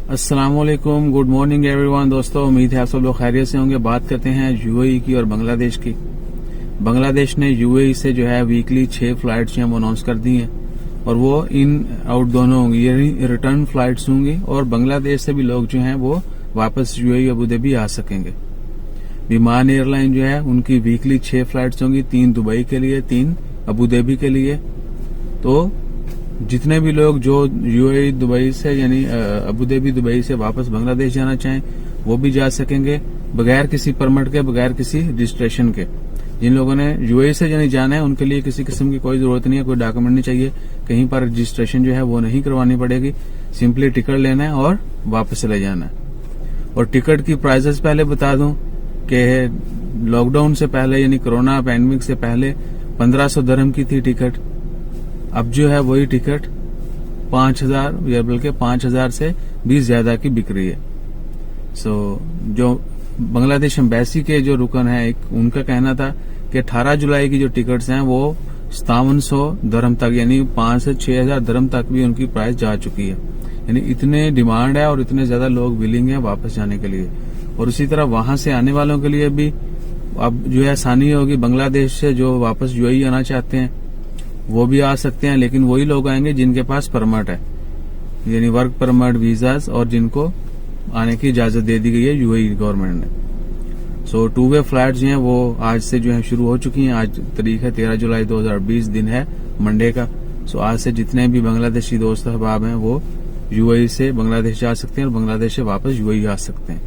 अस्सलामुअलैकुम, good morning everyone. दोस्तों, उम्मीद है आप सब लोग खैरियत से होंगे। बात करते हैं यूएई की और बांग्लादेश की। बांग्लादेश ने यूएई से जो है वीकली 6 फ्लाइट्स जो अनाउंस कर दी हैं और वो इन आउट दोनों होंगी, यानी रिटर्न फ्लाइट्स होंगी और बांग्लादेश से भी लोग जो हैं वो वापस यूएई अबू धाबी आ सकेंगे। विमान एयरलाइन जो है उनकी वीकली 6 फ्लाइट्स होंगी, 3 दुबई के लिए, 3 अबू धाबी के लिए। तो जितने भी लोग जो यूएई दुबई से यानी अबू धाबी दुबई से वापस बांग्लादेश जाना चाहें वो भी जा सकेंगे बगैर किसी परमिट के, बगैर किसी रजिस्ट्रेशन के। जिन लोगों ने यूएई से यानी जाना है उनके लिए किसी किस्म की कोई जरूरत नहीं है, कोई डॉक्यूमेंट नहीं चाहिए, कहीं पर रजिस्ट्रेशन जो है वो नहीं करवानी पड़ेगी। सिंपली टिकट लेना है और वापस चले जाना है। और टिकट की प्राइसेस पहले बता दूं कि लॉकडाउन से पहले यानी कोरोना पैंडेमिक से पहले 1500 दिरहम की थी टिकट। अब जो है वही टिकट 5000 या बल्कि 5000 से भी ज्यादा की बिक रही है। जो बांग्लादेश एम्बेसी के जो रुकन है उनका कहना था कि 18 जुलाई की जो टिकट्स हैं वो 5700 दिरहम तक यानी 5 से 6000 दिरहम तक भी उनकी प्राइस जा चुकी है। यानी इतने डिमांड है और इतने ज्यादा लोग विलिंग है वापस जाने के लिए। और उसी तरह वहां से आने वालों के लिए भी अब जो है आसानी होगी। बांग्लादेश से जो वापस यूएई आना चाहते हैं वो भी आ सकते हैं, लेकिन वही लोग आएंगे जिनके पास परमिट है, यानी वर्क परमिट, वीजास और जिनको आने की इजाजत दे दी गई है यूएई गवर्नमेंट ने। 2 वे फ्लाइट जो हैं वो आज से जो है शुरू हो चुकी हैं। आज तारीख है 13 जुलाई 2020, दिन है मंडे का। आज से जितने भी बांग्लादेशी दोस्त अहबाब हैं वो यूएई से बांग्लादेश जा सकते हैं और बांग्लादेश से वापस यूएई आ सकते हैं।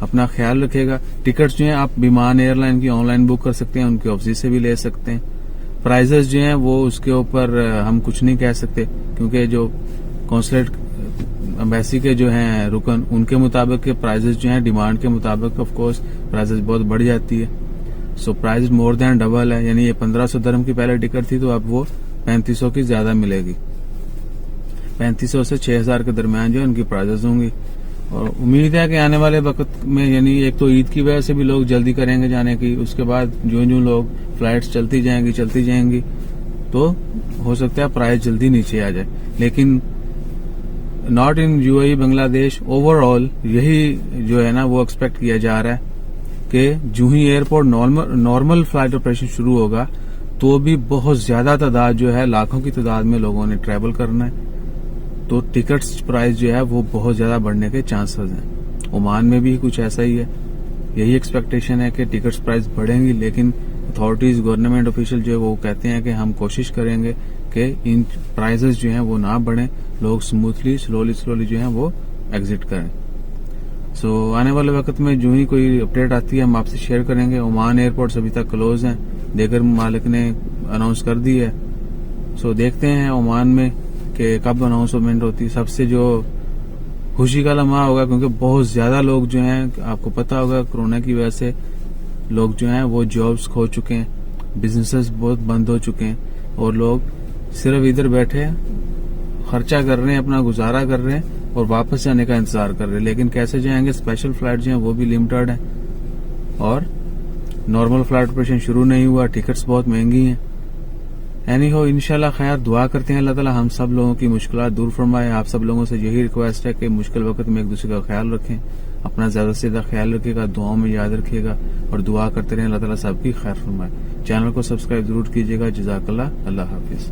अपना ख्याल रखिएगा। टिकट्स जो है आप विमान एयरलाइन की ऑनलाइन बुक कर सकते हैं, उनके ऑफिस से भी ले सकते हैं। प्राइजेस जो हैं वो उसके ऊपर हम कुछ नहीं कह सकते, क्योंकि जो कॉन्सुलेट एम्बेसी के जो हैं रुकन उनके मुताबिक के प्राइजेस जो हैं डिमांड के मुताबिक ऑफ कोर्स प्राइजेस बहुत बढ़ जाती है। प्राइस मोर देन डबल है, यानी ये 1500 दिरहम की पहले टिकट थी तो अब वो 3500 की ज्यादा मिलेगी। 3500 से 6000 के दरमियान जो है उनकी प्राइजेस होंगी। और उम्मीद है कि आने वाले वक्त में यानी एक तो ईद की वजह से भी लोग जल्दी करेंगे जाने की, उसके बाद जो लोग फ्लाइट्स चलती जाएंगी तो हो सकता है प्राइस जल्दी नीचे आ जाए। लेकिन not in UAE Bangladesh, overall यही जो है ना वो एक्सपेक्ट किया जा रहा है कि जो ही एयरपोर्ट नॉर्मल फ्लाइट ऑपरेशन शुरू होगा तो भी बहुत ज्यादा तादाद जो है, लाखों की तादाद में लोगों ने ट्रेवल करना है, तो टिकट्स प्राइस जो है वो बहुत ज्यादा बढ़ने के चांसेस हैं। ओमान में भी कुछ ऐसा ही है, यही एक्सपेक्टेशन है कि टिकट्स प्राइस बढ़ेंगी। लेकिन अथॉरिटीज, गवर्नमेंट ऑफिशियल जो है वो कहते हैं कि हम कोशिश करेंगे कि इन प्राइसेस जो हैं वो ना बढ़ें, लोग स्मूथली स्लोली जो है वो एग्जिट करें। आने वाले वक्त में जो ही कोई अपडेट आती है हम आपसे शेयर करेंगे। ओमान एयरपोर्ट्स अभी तक क्लोज हैं, देगर मालिक ने अनाउंस कर दी है। देखते हैं ओमान में कि कब अनाउंसमेंट होती है। सबसे जो खुशी का लम्हा होगा, क्योंकि बहुत ज्यादा लोग जो हैं, आपको पता होगा कोरोना की वजह से लोग जो हैं वो जॉब्स खो चुके हैं, बिजनेसेस बहुत बंद हो चुके हैं और लोग सिर्फ इधर बैठे खर्चा कर रहे हैं, अपना गुजारा कर रहे हैं और वापस जाने का इंतजार कर रहे हैं। लेकिन कैसे जाएंगे? स्पेशल फ्लाइट जो हैं वो भी लिमिटेड है और नॉर्मल फ्लाइट ऑपरेशन शुरू नहीं हुआ, टिकट्स बहुत महंगी हैं। एनी हो, इंशाल्लाह खैर दुआ करते हैं अल्लाह ताला हम सब लोगों की मुश्किलात दूर फरमाए। आप सब लोगों से यही रिक्वेस्ट है कि मुश्किल वक्त में एक दूसरे का ख्याल रखें, अपना ज्यादा से ज्यादा ख्याल रखिएगा, दुआओं में याद रखिएगा और दुआ करते रहें अल्लाह ताला सबकी खैर फरमाए। चैनल को सब्सक्राइब जरूर कीजिएगा। जज़ाकल्लाह, अल्लाह हाफिज।